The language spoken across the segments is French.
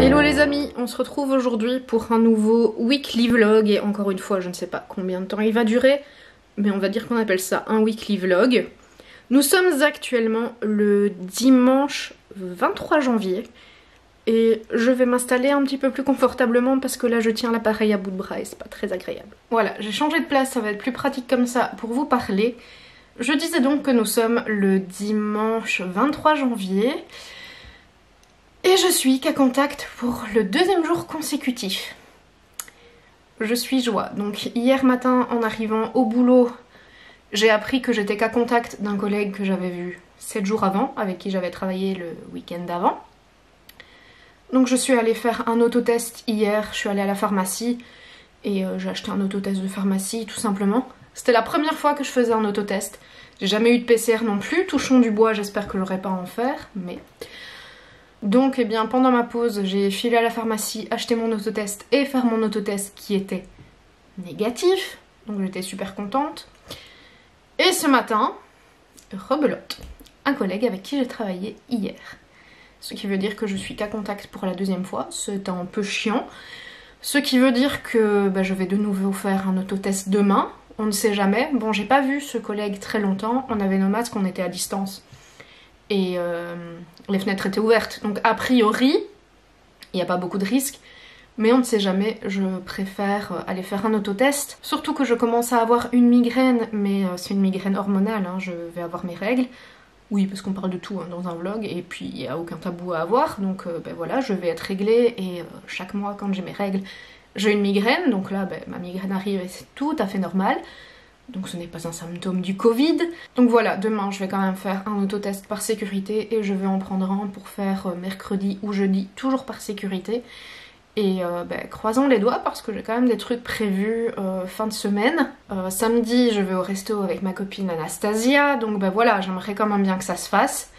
Hello les amis, on se retrouve aujourd'hui pour un nouveau weekly vlog et encore une fois je ne sais pas combien de temps il va durer, mais on va dire qu'on appelle ça un weekly vlog. Nous sommes actuellement le dimanche 23 janvier et je vais m'installer un petit peu plus confortablement parce que là je tiens l'appareil à bout de bras et c'est pas très agréable. Voilà, j'ai changé de place, ça va être plus pratique comme ça pour vous parler. Je disais donc que nous sommes le dimanche 23 janvier. Et je suis cas contact pour le deuxième jour consécutif. Je suis joie. Donc hier matin en arrivant au boulot, j'ai appris que j'étais cas contact d'un collègue que j'avais vu 7 jours avant, avec qui j'avais travaillé le week-end d'avant. Donc je suis allée faire un autotest hier, je suis allée à la pharmacie et j'ai acheté un autotest de pharmacie tout simplement. C'était la première fois que je faisais un autotest. J'ai jamais eu de PCR non plus, touchons du bois, j'espère que j'aurai pas à en faire, mais... Donc eh bien pendant ma pause j'ai filé à la pharmacie acheter mon autotest et faire mon autotest qui était négatif, donc j'étais super contente. Et ce matin, rebelote, un collègue avec qui j'ai travaillé hier, ce qui veut dire que je suis cas contact pour la deuxième fois, c'est un peu chiant, ce qui veut dire que je vais de nouveau faire un autotest demain, on ne sait jamais. Bon, j'ai pas vu ce collègue très longtemps, on avait nos masques, on était à distance. Et les fenêtres étaient ouvertes, donc a priori il n'y a pas beaucoup de risques, mais on ne sait jamais, je préfère aller faire un autotest, surtout que je commence à avoir une migraine, mais c'est une migraine hormonale, hein, je vais avoir mes règles, oui parce qu'on parle de tout hein, dans un vlog, et puis il n'y a aucun tabou à avoir, donc voilà, je vais être réglée, et chaque mois quand j'ai mes règles, j'ai une migraine, donc là ma migraine arrive et c'est tout à fait normal. Donc ce n'est pas un symptôme du Covid. Donc voilà, demain je vais quand même faire un autotest par sécurité et je vais en prendre un pour faire mercredi ou jeudi, toujours par sécurité. Et croisons les doigts parce que j'ai quand même des trucs prévus fin de semaine. Samedi je vais au resto avec ma copine Anastasia, donc voilà, j'aimerais quand même bien que ça se fasse.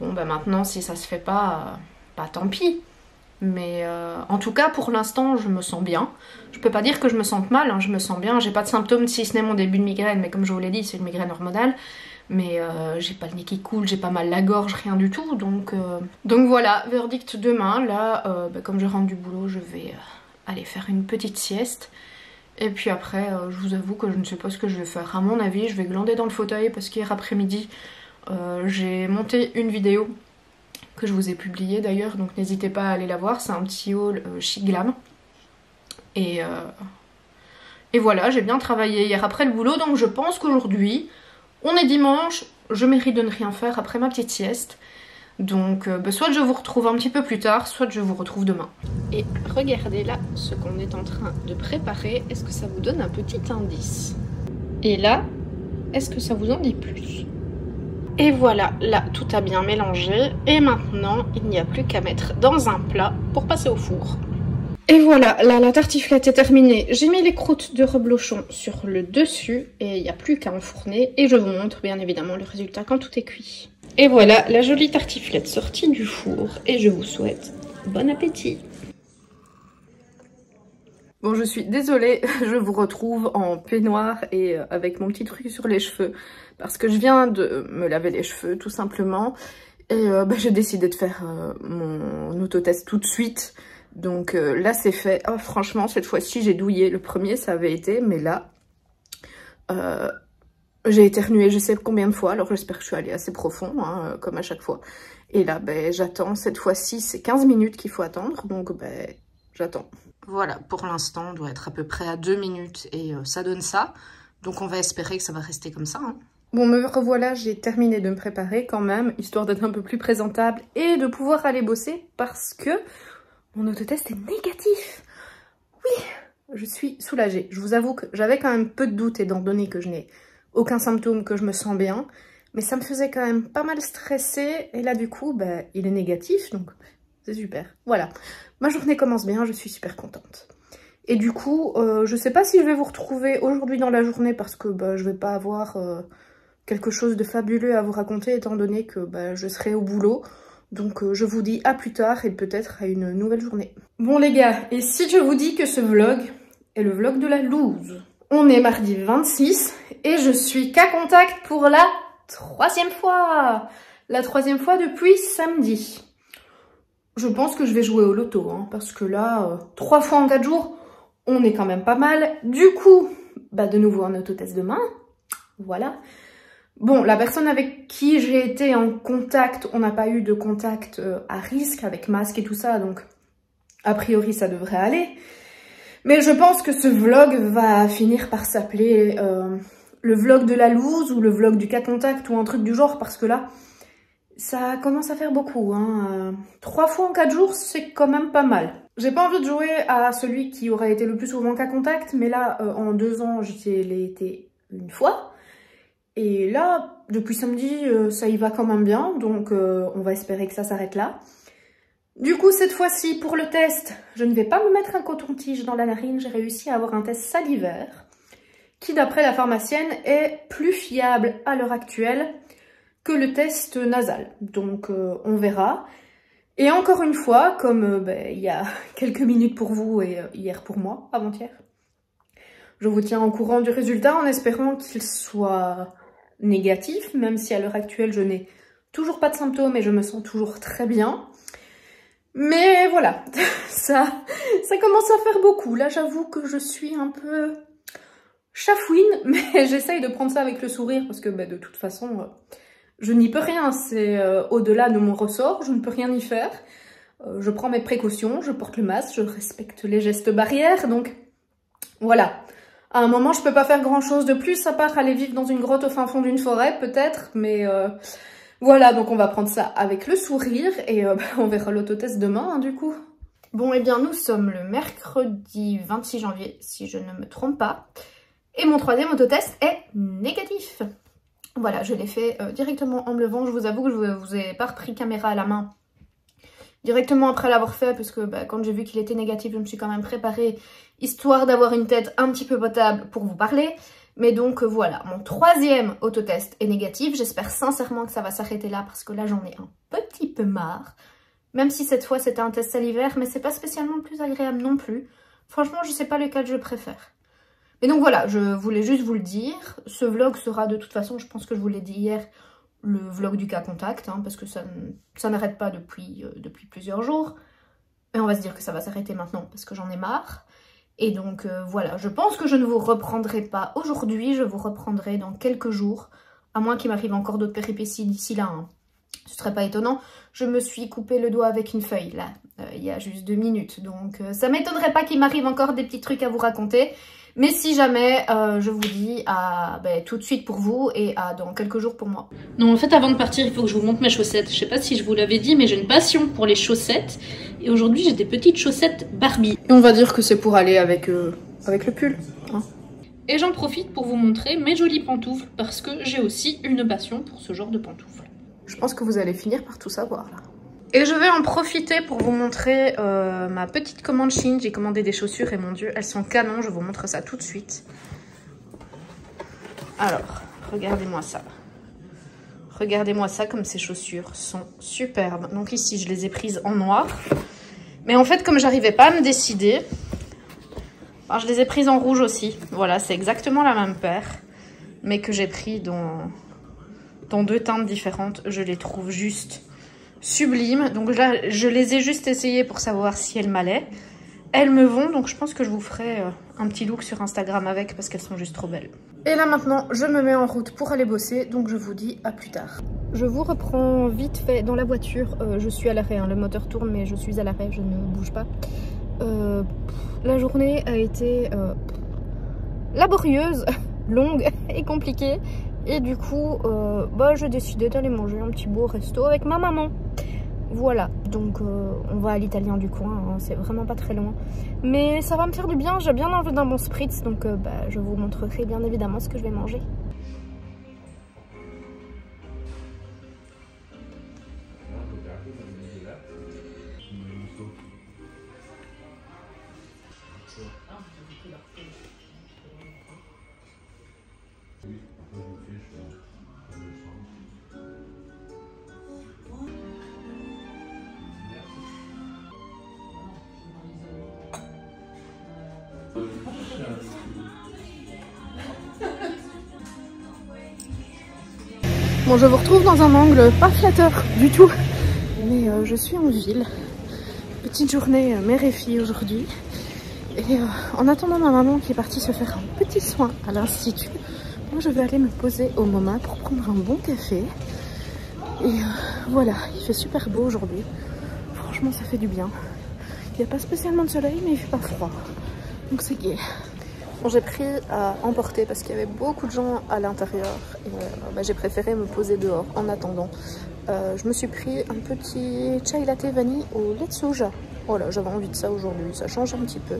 Bon maintenant si ça se fait pas, tant pis. Mais en tout cas pour l'instant je me sens bien. Je peux pas dire que je me sente mal, hein, je me sens bien, j'ai pas de symptômes si ce n'est mon début de migraine, mais comme je vous l'ai dit c'est une migraine hormonale. Mais j'ai pas le nez qui coule, j'ai pas mal la gorge, rien du tout, donc voilà, verdict demain. Là comme je rentre du boulot je vais aller faire une petite sieste. Et puis après je vous avoue que je ne sais pas ce que je vais faire. À mon avis je vais glander dans le fauteuil parce qu'hier après-midi j'ai monté une vidéo que je vous ai publié d'ailleurs, donc n'hésitez pas à aller la voir, c'est un petit haul chic glam. Et voilà, j'ai bien travaillé hier après le boulot, donc je pense qu'aujourd'hui, on est dimanche, je mérite de ne rien faire après ma petite sieste. Donc soit je vous retrouve un petit peu plus tard, soit je vous retrouve demain. Et regardez là ce qu'on est en train de préparer, est-ce que ça vous donne un petit indice? Et là, est-ce que ça vous en dit plus? Et voilà, là tout a bien mélangé et maintenant il n'y a plus qu'à mettre dans un plat pour passer au four. Et voilà, là la tartiflette est terminée. J'ai mis les croûtes de reblochon sur le dessus et il n'y a plus qu'à enfourner et je vous montre bien évidemment le résultat quand tout est cuit. Et voilà la jolie tartiflette sortie du four et je vous souhaite bon appétit. Bon, je suis désolée, je vous retrouve en peignoir et avec mon petit truc sur les cheveux parce que je viens de me laver les cheveux tout simplement et j'ai décidé de faire mon autotest tout de suite. Donc là c'est fait. Oh, franchement cette fois-ci j'ai douillé, le premier ça avait été, mais là j'ai éternué je sais combien de fois, alors j'espère que je suis allée assez profond hein, comme à chaque fois. Et là j'attends, cette fois-ci c'est 15 minutes qu'il faut attendre, donc j'attends. Voilà, pour l'instant, on doit être à peu près à 2 minutes et ça donne ça. Donc on va espérer que ça va rester comme ça. Hein. Bon, me revoilà, j'ai terminé de me préparer quand même, histoire d'être un peu plus présentable et de pouvoir aller bosser parce que mon autotest est négatif. Oui, je suis soulagée. Je vous avoue que j'avais quand même peu de doutes étant donné que je n'ai aucun symptôme, que je me sens bien. Mais ça me faisait quand même pas mal stresser et là du coup, il est négatif, donc... c'est super. Voilà. Ma journée commence bien, je suis super contente. Et du coup, je sais pas si je vais vous retrouver aujourd'hui dans la journée parce que je vais pas avoir quelque chose de fabuleux à vous raconter étant donné que je serai au boulot. Donc je vous dis à plus tard et peut-être à une nouvelle journée. Bon les gars, et si je vous dis que ce vlog est le vlog de la loose? On est mardi 26 et je suis cas contact pour la 3e fois. La 3e fois depuis samedi. je pense que je vais jouer au loto, hein, parce que là, 3 fois en 4 jours, on est quand même pas mal. Du coup, bah de nouveau un autotest demain, voilà. Bon, la personne avec qui j'ai été en contact, on n'a pas eu de contact à risque avec masque et tout ça, donc a priori ça devrait aller. Mais je pense que ce vlog va finir par s'appeler le vlog de la loose ou le vlog du cas contact ou un truc du genre, parce que là, ça commence à faire beaucoup. Hein. 3 fois en 4 jours, c'est quand même pas mal. J'ai pas envie de jouer à celui qui aurait été le plus souvent cas contact, mais là, en 2 ans, j'y l'ai été une fois. Et là, depuis samedi, ça y va quand même bien, donc on va espérer que ça s'arrête là. Du coup, cette fois-ci, pour le test, je ne vais pas me mettre un coton-tige dans la narine. J'ai réussi à avoir un test salivaire qui, d'après la pharmacienne, est plus fiable à l'heure actuelle que le test nasal. Donc, on verra. Et encore une fois, comme il y a quelques minutes pour vous et hier pour moi, avant-hier, je vous tiens au courant du résultat en espérant qu'il soit négatif, même si à l'heure actuelle, je n'ai toujours pas de symptômes et je me sens toujours très bien. Mais voilà, ça commence à faire beaucoup. Là, j'avoue que je suis un peu chafouine, mais j'essaye de prendre ça avec le sourire parce que de toute façon, je n'y peux rien. C'est au-delà de mon ressort, je ne peux rien y faire. Je prends mes précautions, je porte le masque, je respecte les gestes barrières, donc voilà. À un moment, je peux pas faire grand-chose de plus, à part aller vivre dans une grotte au fin fond d'une forêt, peut-être, mais... Voilà, donc on va prendre ça avec le sourire et on verra l'autotest demain, hein, du coup. Bon, eh bien, nous sommes le mercredi 26 janvier, si je ne me trompe pas. Et mon 3e autotest est négatif. Voilà, je l'ai fait directement en me levant. Je vous avoue que je vous ai pas repris caméra à la main directement après l'avoir fait, parce que quand j'ai vu qu'il était négatif, je me suis quand même préparée, histoire d'avoir une tête un petit peu potable pour vous parler. Mais donc voilà, mon 3e autotest est négatif. J'espère sincèrement que ça va s'arrêter là parce que là j'en ai un petit peu marre. Même si cette fois c'était un test salivaire, mais c'est pas spécialement le plus agréable non plus. Franchement, je sais pas lequel je préfère. Mais donc voilà, je voulais juste vous le dire. Ce vlog sera de toute façon, je pense que je vous l'ai dit hier, le vlog du cas contact, hein, parce que ça n'arrête pas depuis plusieurs jours. Et on va se dire que ça va s'arrêter maintenant parce que j'en ai marre. Et donc voilà, je pense que je ne vous reprendrai pas aujourd'hui, je vous reprendrai dans quelques jours, à moins qu'il m'arrive encore d'autres péripéties d'ici là, hein. Ce serait pas étonnant. Je me suis coupé le doigt avec une feuille là, il y a juste 2 minutes, donc ça m'étonnerait pas qu'il m'arrive encore des petits trucs à vous raconter. Mais si jamais, je vous dis à tout de suite pour vous et à dans quelques jours pour moi. Non, en fait, avant de partir, il faut que je vous montre mes chaussettes. Je sais pas si je vous l'avais dit, mais j'ai une passion pour les chaussettes. Et aujourd'hui, j'ai des petites chaussettes Barbie. Et on va dire que c'est pour aller avec le pull. Hein. Et j'en profite pour vous montrer mes jolies pantoufles, parce que j'ai aussi une passion pour ce genre de pantoufles. Je pense que vous allez finir par tout savoir là. Et je vais en profiter pour vous montrer ma petite commande Shein. J'ai commandé des chaussures et mon dieu, elles sont canon. Je vous montre ça tout de suite. Alors, regardez-moi ça. Regardez-moi ça comme ces chaussures sont superbes. Donc ici, je les ai prises en noir. Mais en fait, comme j'arrivais pas à me décider, alors je les ai prises en rouge aussi. Voilà, c'est exactement la même paire. Mais que j'ai pris dans 2 teintes différentes. Je les trouve juste... sublime. Donc là, je les ai juste essayées pour savoir si elles m'allaient. Elles me vont, donc je pense que je vous ferai un petit look sur Instagram avec parce qu'elles sont juste trop belles. Et là maintenant, je me mets en route pour aller bosser, donc je vous dis à plus tard. Je vous reprends vite fait dans la voiture. Je suis à l'arrêt, hein. Le moteur tourne mais je suis à l'arrêt, je ne bouge pas. La journée a été laborieuse, longue et compliquée. Et du coup, j'ai décidé d'aller manger un petit beau resto avec ma maman. Voilà, donc on va à l'italien du coin, hein, c'est vraiment pas très loin. Mais ça va me faire du bien, j'ai bien envie d'un bon spritz, donc je vous montrerai bien évidemment ce que je vais manger. Bon, je vous retrouve dans un angle pas flatteur du tout, mais je suis en ville Petite journée mère et fille aujourd'hui. Et en attendant ma maman qui est partie se faire un petit soin à l'institut, moi je vais aller me poser au MoMA pour prendre un bon café. Et voilà, il fait super beau aujourd'hui. Franchement ça fait du bien. Il n'y a pas spécialement de soleil mais il fait pas froid. Donc c'est gai. Bon, j'ai pris à emporter parce qu'il y avait beaucoup de gens à l'intérieur. Et j'ai préféré me poser dehors en attendant. Je me suis pris un petit chai latte vanille au lait de soja. Voilà, j'avais envie de ça aujourd'hui, ça change un petit peu.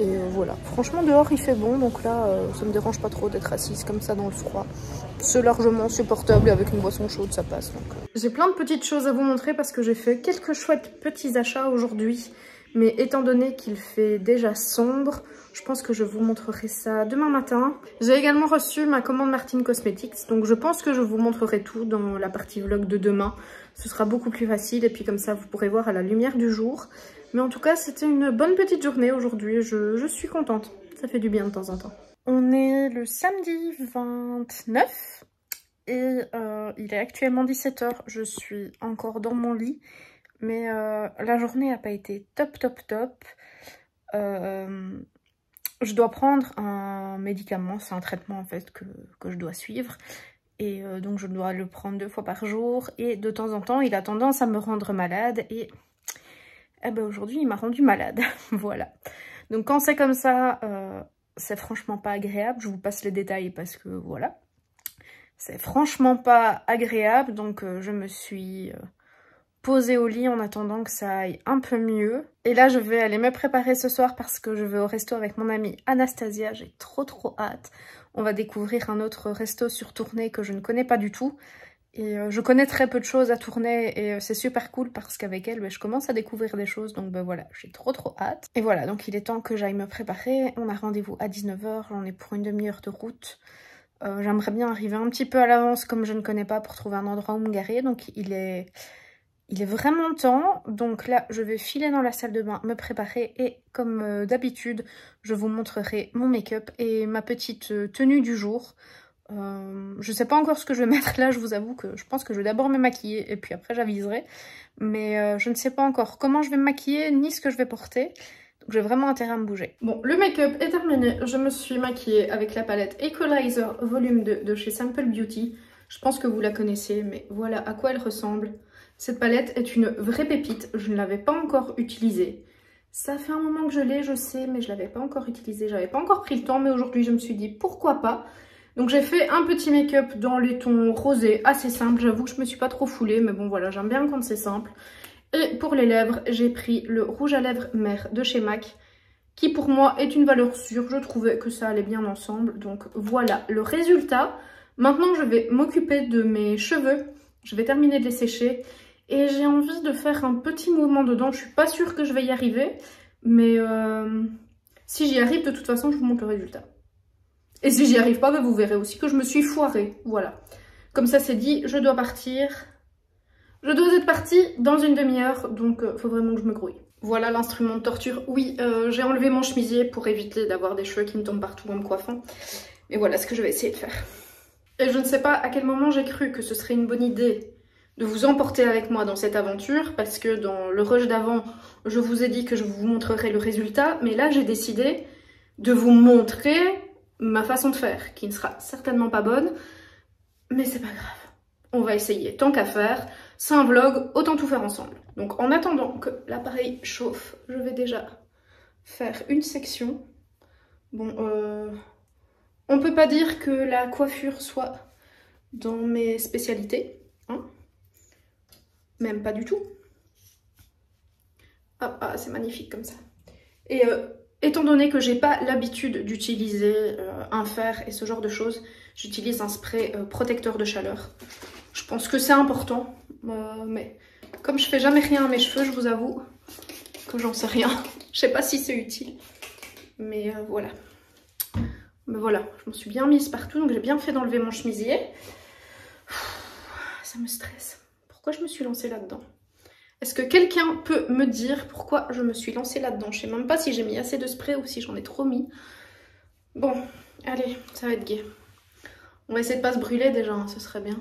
Et voilà, franchement dehors il fait bon, donc là ça me dérange pas trop d'être assise comme ça dans le froid. C'est largement supportable et avec une boisson chaude ça passe. J'ai plein de petites choses à vous montrer parce que j'ai fait quelques chouettes petits achats aujourd'hui. Mais étant donné qu'il fait déjà sombre, je pense que je vous montrerai ça demain matin. J'ai également reçu ma commande Martin Cosmetics, donc je pense que je vous montrerai tout dans la partie vlog de demain. Ce sera beaucoup plus facile et puis comme ça vous pourrez voir à la lumière du jour. Mais en tout cas c'était une bonne petite journée aujourd'hui, je suis contente. Ça fait du bien de temps en temps. On est le samedi 29 et il est actuellement 17 h. Je suis encore dans mon lit. Mais la journée n'a pas été top. Je dois prendre un médicament, c'est un traitement en fait que je dois suivre. Et donc je dois le prendre 2 fois par jour. Et de temps en temps, il a tendance à me rendre malade. Et aujourd'hui, il m'a rendu malade. Voilà. Donc quand c'est comme ça, c'est franchement pas agréable. Je vous passe les détails parce que voilà. C'est franchement pas agréable. Donc je me suis... posée au lit en attendant que ça aille un peu mieux. Et là je vais aller me préparer ce soir parce que je vais au resto avec mon amie Anastasia, j'ai trop hâte. On va découvrir un autre resto sur Tournai que je ne connais pas du tout. Et je connais très peu de choses à Tournai et c'est super cool parce qu'avec elle je commence à découvrir des choses. Donc voilà, j'ai trop hâte. Et voilà, donc il est temps que j'aille me préparer. On a rendez-vous à 19 h, j'en ai pour une demi-heure de route. J'aimerais bien arriver un petit peu à l'avance comme je ne connais pas pour trouver un endroit où me garer. Donc il est vraiment temps, donc là je vais filer dans la salle de bain, me préparer et comme d'habitude je vous montrerai mon make-up et ma petite tenue du jour. Je sais pas encore ce que je vais mettre là, je vous avoue que je pense que je vais d'abord me maquiller et puis après j'aviserai. Mais je ne sais pas encore comment je vais me maquiller ni ce que je vais porter. Donc j'ai vraiment intérêt à me bouger. Bon, le make-up est terminé, je me suis maquillée avec la palette Equalizer Volume 2 de chez Simple Beauty. Je pense que vous la connaissez, mais voilà à quoi elle ressemble. Cette palette est une vraie pépite, je ne l'avais pas encore utilisée. Ça fait un moment que je l'ai, je sais, mais je ne l'avais pas encore utilisée. J'avais pas encore pris le temps, mais aujourd'hui je me suis dit pourquoi pas. Donc j'ai fait un petit make-up dans les tons rosés, assez simple. J'avoue que je me suis pas trop foulée, mais bon voilà, j'aime bien quand c'est simple. Et pour les lèvres, j'ai pris le rouge à lèvres Mère de chez MAC, qui pour moi est une valeur sûre. Je trouvais que ça allait bien ensemble, donc voilà le résultat. Maintenant je vais m'occuper de mes cheveux, je vais terminer de les sécher. Et j'ai envie de faire un petit mouvement dedans. Je suis pas sûre que je vais y arriver. Mais si j'y arrive, de toute façon, je vous montre le résultat. Et si j'y arrive pas, bah, vous verrez aussi que je me suis foirée. Voilà. Comme ça, c'est dit, je dois partir. Je dois être partie dans une demi-heure. Donc, faut vraiment que je me grouille. Voilà l'instrument de torture. Oui, j'ai enlevé mon chemisier pour éviter d'avoir des cheveux qui me tombent partout en me coiffant. Mais voilà ce que je vais essayer de faire. Et je ne sais pas à quel moment j'ai cru que ce serait une bonne idée de vous emporter avec moi dans cette aventure, parce que dans le rush d'avant, je vous ai dit que je vous montrerai le résultat, mais là j'ai décidé de vous montrer ma façon de faire, qui ne sera certainement pas bonne, mais c'est pas grave. On va essayer, tant qu'à faire, c'est un vlog, autant tout faire ensemble. Donc en attendant que l'appareil chauffe, je vais déjà faire une section. Bon, on peut pas dire que la coiffure soit dans mes spécialités, hein. Même pas du tout. Ah, c'est magnifique comme ça. Et étant donné que j'ai pas l'habitude d'utiliser un fer et ce genre de choses, j'utilise un spray protecteur de chaleur. Je pense que c'est important, mais comme je fais jamais rien à mes cheveux, je vous avoue que j'en sais rien. Je sais pas si c'est utile, mais voilà. Mais voilà, je me suis bien mise partout, donc j'ai bien fait d'enlever mon chemisier. Ça me stresse. Pourquoi je me suis lancée là-dedans? Est-ce que quelqu'un peut me dire pourquoi je me suis lancée là-dedans? Je sais même pas si j'ai mis assez de spray ou si j'en ai trop mis. Bon, allez, ça va être gai. On va essayer de pas se brûler déjà, hein, ce serait bien.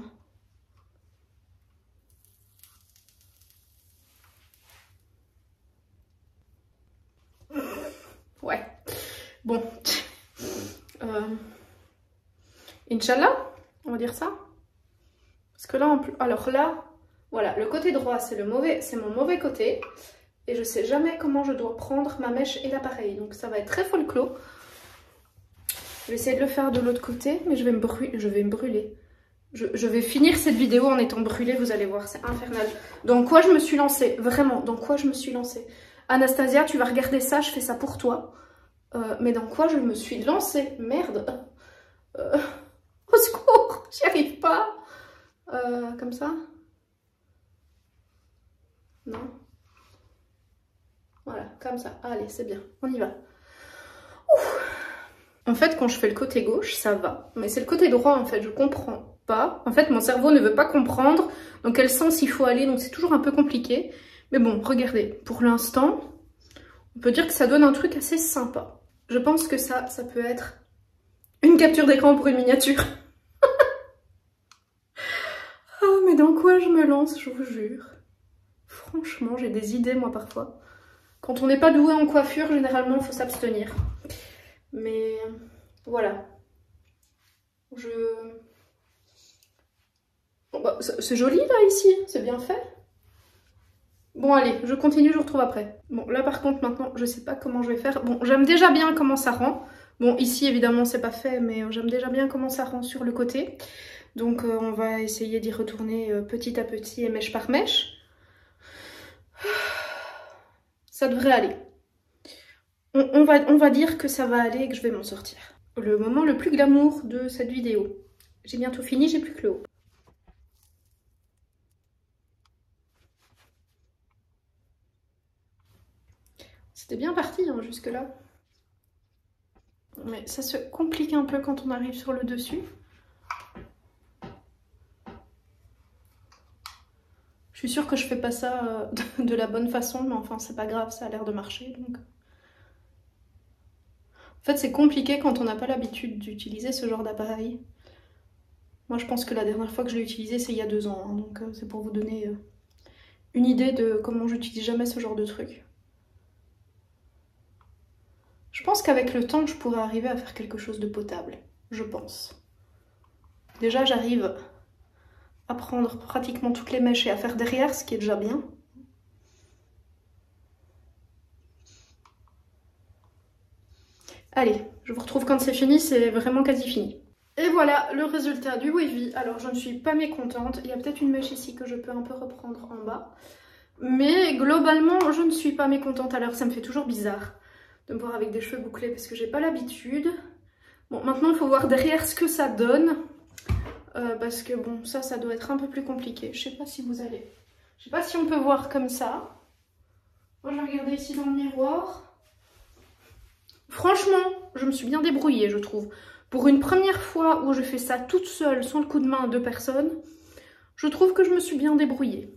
Bon. Inch'Allah, on va dire ça. Parce que là, en plus... alors là, voilà, le côté droit, c'est mon mauvais côté. Et je sais jamais comment je dois prendre ma mèche et l'appareil. Donc ça va être très folklore. Je vais essayer de le faire de l'autre côté, mais je vais me brûler. Je vais finir cette vidéo en étant brûlée, vous allez voir, c'est infernal. Dans quoi je me suis lancée? Vraiment, dans quoi je me suis lancée? Anastasia, tu vas regarder ça, je fais ça pour toi. Mais dans quoi je me suis lancée? Merde. Au secours, j'y arrive pas. Comme ça? Non. Voilà, comme ça. Allez, c'est bien, on y va. Ouf. En fait, quand je fais le côté gauche, ça va. Mais c'est le côté droit, en fait, je comprends pas. En fait, mon cerveau ne veut pas comprendre dans quel sens il faut aller, donc c'est toujours un peu compliqué. Mais bon, regardez, pour l'instant, on peut dire que ça donne un truc assez sympa. Je pense que ça peut être une capture d'écran pour une miniature. Oh, mais dans quoi je me lance, je vous jure. Franchement, j'ai des idées, moi, parfois. Quand on n'est pas doué en coiffure, généralement, il faut s'abstenir. Mais voilà. Bon, bah, c'est joli, là, ici. C'est bien fait. Bon, allez, je continue, je vous retrouve après. Bon, là, par contre, maintenant, je sais pas comment je vais faire. Bon, j'aime déjà bien comment ça rend. Bon, ici, évidemment, c'est pas fait, mais j'aime déjà bien comment ça rend sur le côté. Donc, on va essayer d'y retourner petit à petit et mèche par mèche. Ça devrait aller. On va dire que ça va aller et que je vais m'en sortir. Le moment le plus glamour de cette vidéo. J'ai bientôt fini, j'ai plus que le haut. C'était bien parti hein, jusque là. Mais ça se complique un peu quand on arrive sur le dessus. Je suis sûre que je fais pas ça de la bonne façon, mais enfin c'est pas grave, ça a l'air de marcher donc. En fait c'est compliqué quand on n'a pas l'habitude d'utiliser ce genre d'appareil. Moi je pense que la dernière fois que je l'ai utilisé c'est il y a 2 ans, hein, donc c'est pour vous donner une idée de comment j'utilise jamais ce genre de truc. Je pense qu'avec le temps je pourrais arriver à faire quelque chose de potable, je pense. Déjà j'arrive à prendre pratiquement toutes les mèches et à faire derrière, ce qui est déjà bien. Allez, je vous retrouve quand c'est fini, c'est vraiment quasi fini. Et voilà le résultat du wavy. Alors je ne suis pas mécontente, il y a peut-être une mèche ici que je peux un peu reprendre en bas. Mais globalement je ne suis pas mécontente, alors ça me fait toujours bizarre de me voir avec des cheveux bouclés parce que j'ai pas l'habitude. Bon maintenant il faut voir derrière ce que ça donne. Parce que bon ça doit être un peu plus compliqué. Je sais pas si vous allez... Je sais pas si on peut voir comme ça. Moi je vais regarder ici dans le miroir. Franchement, je me suis bien débrouillée, je trouve. Pour une première fois où je fais ça toute seule, sans le coup de main de personne, je trouve que je me suis bien débrouillée.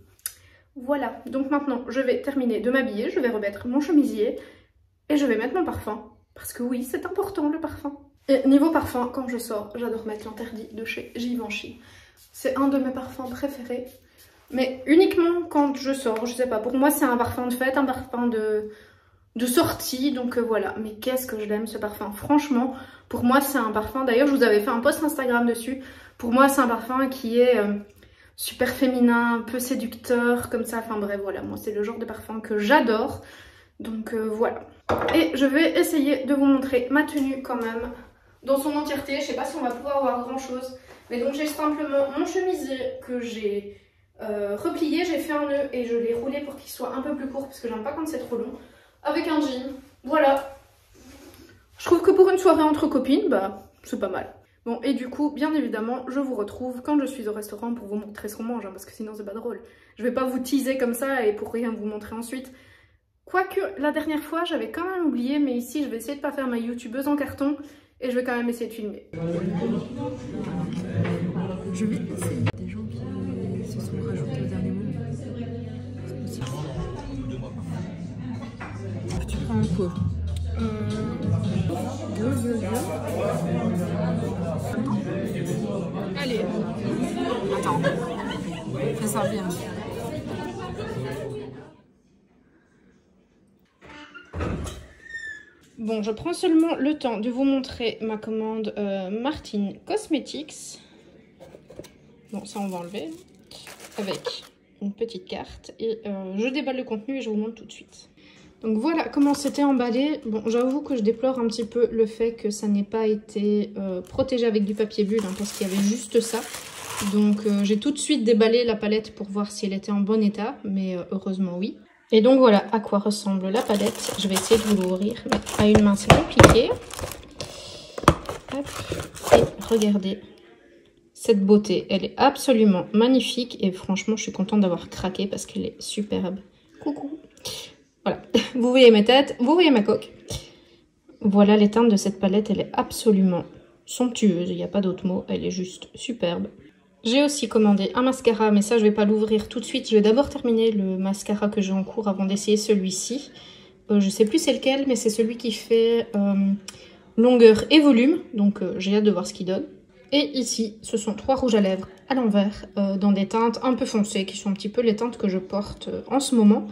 Voilà, donc maintenant, je vais terminer de m'habiller, je vais remettre mon chemisier et je vais mettre mon parfum. Parce que oui, c'est important le parfum. Et niveau parfum, quand je sors, j'adore mettre l'interdit de chez Givenchy. C'est un de mes parfums préférés. Mais uniquement quand je sors, je sais pas, pour moi c'est un parfum de fête, un parfum de sortie, donc voilà. Mais qu'est-ce que je l'aime ce parfum, franchement, pour moi c'est un parfum, d'ailleurs je vous avais fait un post Instagram dessus, pour moi c'est un parfum qui est super féminin, un peu séducteur, comme ça, enfin bref, voilà, moi c'est le genre de parfum que j'adore, donc voilà. Et je vais essayer de vous montrer ma tenue quand même, dans son entièreté, je sais pas si on va pouvoir voir grand chose, mais donc j'ai simplement mon chemisier que j'ai replié, j'ai fait un nœud et je l'ai roulé pour qu'il soit un peu plus court, parce que j'aime pas quand c'est trop long. Avec un jean, voilà. Je trouve que pour une soirée entre copines, bah, c'est pas mal. Bon, et du coup, bien évidemment, je vous retrouve quand je suis au restaurant pour vous montrer ce qu'on mange, hein, parce que sinon c'est pas drôle. Je vais pas vous teaser comme ça et pour rien vous montrer ensuite. Quoique, la dernière fois, j'avais quand même oublié, mais ici, je vais essayer de pas faire ma youtubeuse en carton et je vais quand même essayer de filmer. Je vais essayer des gens qui se sont rajoutés au dernier moment. Tu prends quoi? Allez. Attends. Fais ça bien. Bon, je prends seulement le temps de vous montrer ma commande Martin Cosmetics. Bon, ça on va enlever. Avec une petite carte. Et je déballe le contenu et je vous montre tout de suite. Donc voilà comment c'était emballé. Bon, j'avoue que je déplore un petit peu le fait que ça n'ait pas été protégé avec du papier bulle, hein, parce qu'il y avait juste ça. Donc j'ai tout de suite déballé la palette pour voir si elle était en bon état, mais heureusement oui. Et donc voilà à quoi ressemble la palette. Je vais essayer de vous l'ouvrir, mais à une main c'est compliqué. Hop. Et regardez cette beauté, elle est absolument magnifique et franchement je suis contente d'avoir craqué parce qu'elle est superbe. Coucou. Voilà, vous voyez mes têtes, vous voyez ma coque. Voilà les teintes de cette palette, elle est absolument somptueuse, il n'y a pas d'autre mot, elle est juste superbe. J'ai aussi commandé un mascara, mais ça je vais pas l'ouvrir tout de suite. Je vais d'abord terminer le mascara que j'ai en cours avant d'essayer celui-ci. Je sais plus c'est lequel, mais c'est celui qui fait longueur et volume. Donc j'ai hâte de voir ce qu'il donne. Et ici, ce sont 3 rouges à lèvres à l'envers, dans des teintes un peu foncées, qui sont un petit peu les teintes que je porte en ce moment.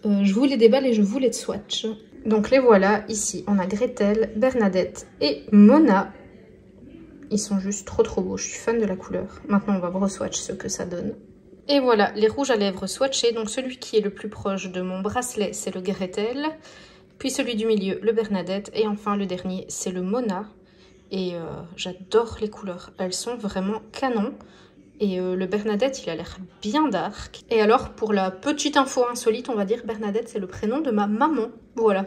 Je vous les déballe et je vous les swatch. Donc les voilà, ici on a Gretel, Bernadette et Mona. Ils sont juste trop beaux, je suis fan de la couleur. Maintenant, on va re-swatch ce que ça donne. Et voilà, les rouges à lèvres swatchés. Donc celui qui est le plus proche de mon bracelet, c'est le Gretel. Puis celui du milieu, le Bernadette. Et enfin, le dernier, c'est le Mona. Et j'adore les couleurs. Elles sont vraiment canon. Et le Bernadette, il a l'air bien dark. Et alors, pour la petite info insolite, on va dire Bernadette, c'est le prénom de ma maman. Voilà.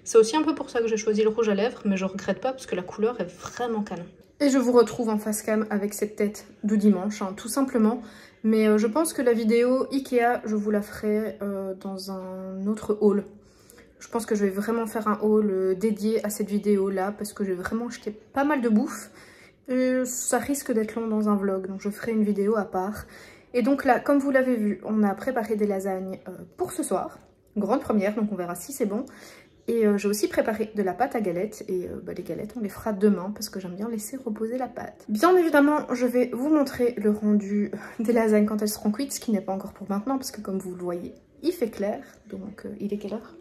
C'est aussi un peu pour ça que j'ai choisi le rouge à lèvres, mais je regrette pas parce que la couleur est vraiment canon. Et je vous retrouve en face cam avec cette tête de dimanche, hein, tout simplement. Mais je pense que la vidéo Ikea, je vous la ferai dans un autre haul. Je pense que je vais vraiment faire un haul dédié à cette vidéo-là, parce que j'ai vraiment acheté pas mal de bouffe. Et ça risque d'être long dans un vlog, donc je ferai une vidéo à part. Et donc là, comme vous l'avez vu, on a préparé des lasagnes pour ce soir. Grande première, donc on verra si c'est bon. Et j'ai aussi préparé de la pâte à galettes. Et les galettes, on les fera demain parce que j'aime bien laisser reposer la pâte. Bien évidemment, je vais vous montrer le rendu des lasagnes quand elles seront cuites. Ce qui n'est pas encore pour maintenant parce que comme vous le voyez, il fait clair. Donc il est quelle heure ?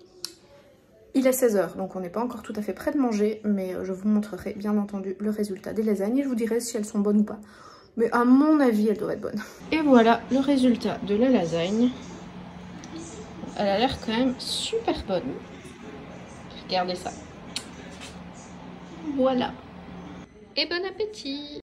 Il est 16 h, donc on n'est pas encore tout à fait près de manger. Mais je vous montrerai bien entendu le résultat des lasagnes. Et je vous dirai si elles sont bonnes ou pas. Mais à mon avis, elles doivent être bonnes. Et voilà le résultat de la lasagne. Elle a l'air quand même super bonne. Regardez ça. Voilà. Et bon appétit!